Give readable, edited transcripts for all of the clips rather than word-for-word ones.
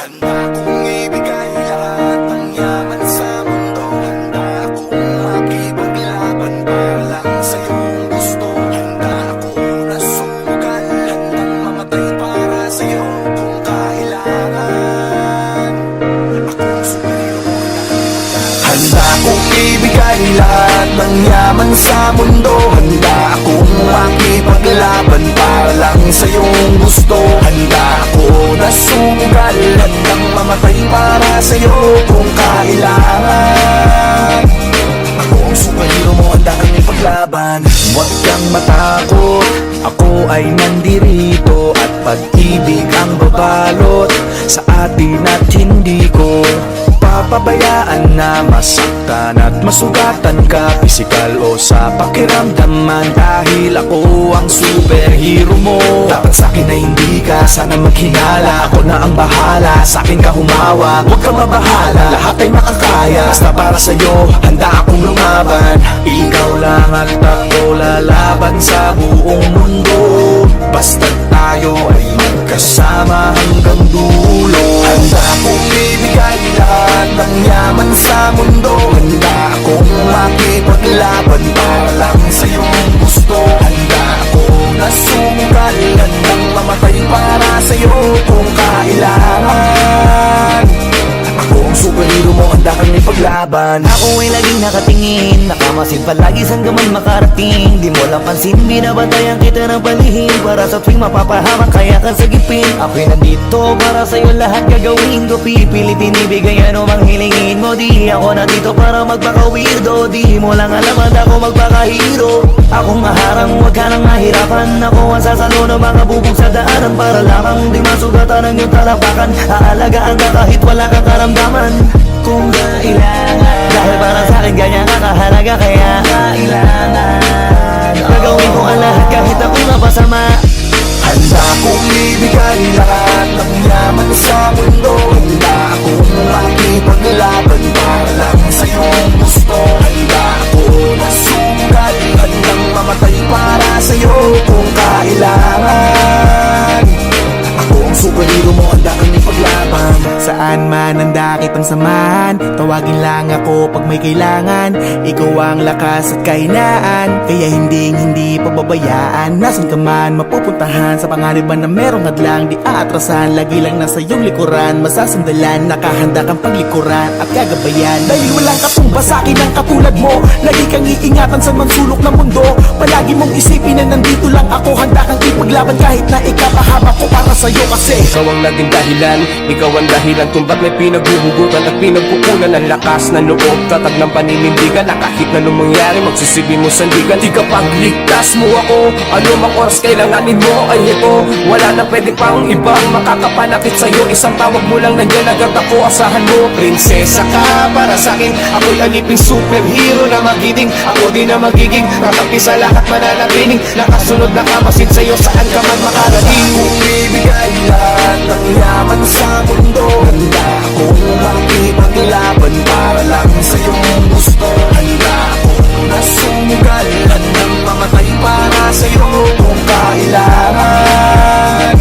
Handa kong ibigay lahat ng yaman sa mundo. Handa akong makipaglaban para lang sa iyong gusto. Handa akong nasugal, handang mamatay para sa iyo kung kailangan. Akong superhero mo na. Handa kong ibigay lahat ng yaman sa mundo. Handa akong makipaglaban para lang sa iyong gusto. Handa ako na sumugal, handang mamatay para sa iyo kung kailangan. Ako ang superhero mo, handa kang ipaglaban. Huwag kang matakot, ako ay nandirito. At pag-ibig ang babalot sa atin at hindi ko papabayaan na masaktan at masugatan ka, pisikal o sa pakiramdaman. Dahil ako ang superhero mo, dapat sa'kin na hindi ka sana maghinala. Ako na ang bahala, sa'kin ka humawa. Huwag kang mabahala, lahat ay makakaya. Basta para sa'yo, handa akong lumaban. Ikaw lang at ako lalaban sa buong mundo. Basta tayo ay magkasama hanggang dulo. Handa akong ibigay lahat ng yaman sa mundo. Handa akong makipaglaban para lang sa iyong gusto. Handa akong nasumugal, handang mamatay para sa iyo kung kailangan. Ako ang superhero mo, handa kang ipaglaban. Ako ay laging nakatingin, nakamasid palagi saan ka man makarating. Di mo lang pansin, binabantayan kita ng palihim. Para sa tuwing mapapahamak, kaya kang sagipin. Ako'y nandito para sa'yo lahat gagawin ko. Pipilitin ibigay ano mang hilingin mo. Di ako nandito para magpaka-weirdo. Di mo lang alam at ako magpaka-hero. Akong maharang, huwag ka nang mahirapan. Ako ang sasalo ng mga bubog sa daanan. Para lamang di masugatan ang iyong talapakan. Aalagaan ka kahit wala kang karamdaman kung kailangan. Dahil para sa'kin ganyan ka kahalaga, kaya kailangan gagawin ko ang lahat kahit ako'y mapasama. Handa kong ibigay lahat ng yaman sa mundo. Handa akong makipaglaban para lang sa iyong gusto. Handa ako na sumugal, handang mamatay para sa iyo kung kailangan. Ako ang superhero mo, handa kang ipaglaban. Saan man handa kitang samahan, tawagin lang ako pag may kailangan. Ikaw ang lakas at kahinaan, kaya hindi pababayaan. Nasaan ka man mapupuntahan, sa pangaliban na merong hadlang di aatrasan. Lagi lang nasa iyong likuran, masasandalan. Nakahanda kang paglikuran at gagabayan. Dahil walang katumba sa'kin ang katulad mo. Lagi kang iingatan sa mansulok ng mundo. Palagi mong isipin na nandito lang ako. Handa kang ipaglaban kahit na ikapahaba ko para sa'yo kasi ikaw ang naging dahilan, ikaw ang dahilan kung ba't may pinaghuhugutan at pinagkukunan ng lakas ng loob, tatag ng paninindigan na kahit na anong mangyari magsisilbi mo sandigan. Di ka pagligtas mo ako, ano mang oras kailanganin mo ay ito. Wala na pwede pang ibang makakapanakit sa'yo. Isang tawag mo lang nandiyan agad ako, asahan mo. Prinsesa ka para sa'kin, ako'y aliping superhero na magiging. Ako din na magiging kakampi sa lahat, mananatiling nakasunod na kamasid sa'yo saan ka man makarating. Kung ibigay lahat ng yaman sa mundo. Handa akong makipaglaban para lang sa iyong gusto. Handa akong nasumugal, handang mamatay para sa iyo kung kailangan.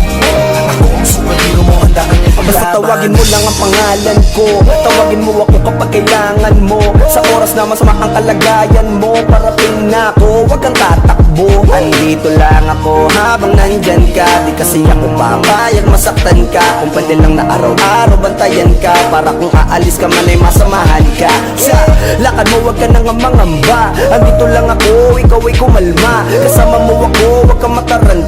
Ako ang superhero mo, handa kang ipaglaban. basta tawagin mo lang ang pangalan ko. Tawagin mo ako kapag kailangan mo. Sa oras na masama ang kalagayan mo, parating na ako, wag kang tatakbo. Andito lang ako habang nandyan ka. Di kasi ako papayag masaktan ka. Kung pwede lang na araw-araw bantayan ka, para kung aalis ka man ay masamahan ka. Sa lakad mo wag ka nang mangamba. Andito lang ako, ikaw ay kumalma. Kasama mo ako, wag kang mataranta.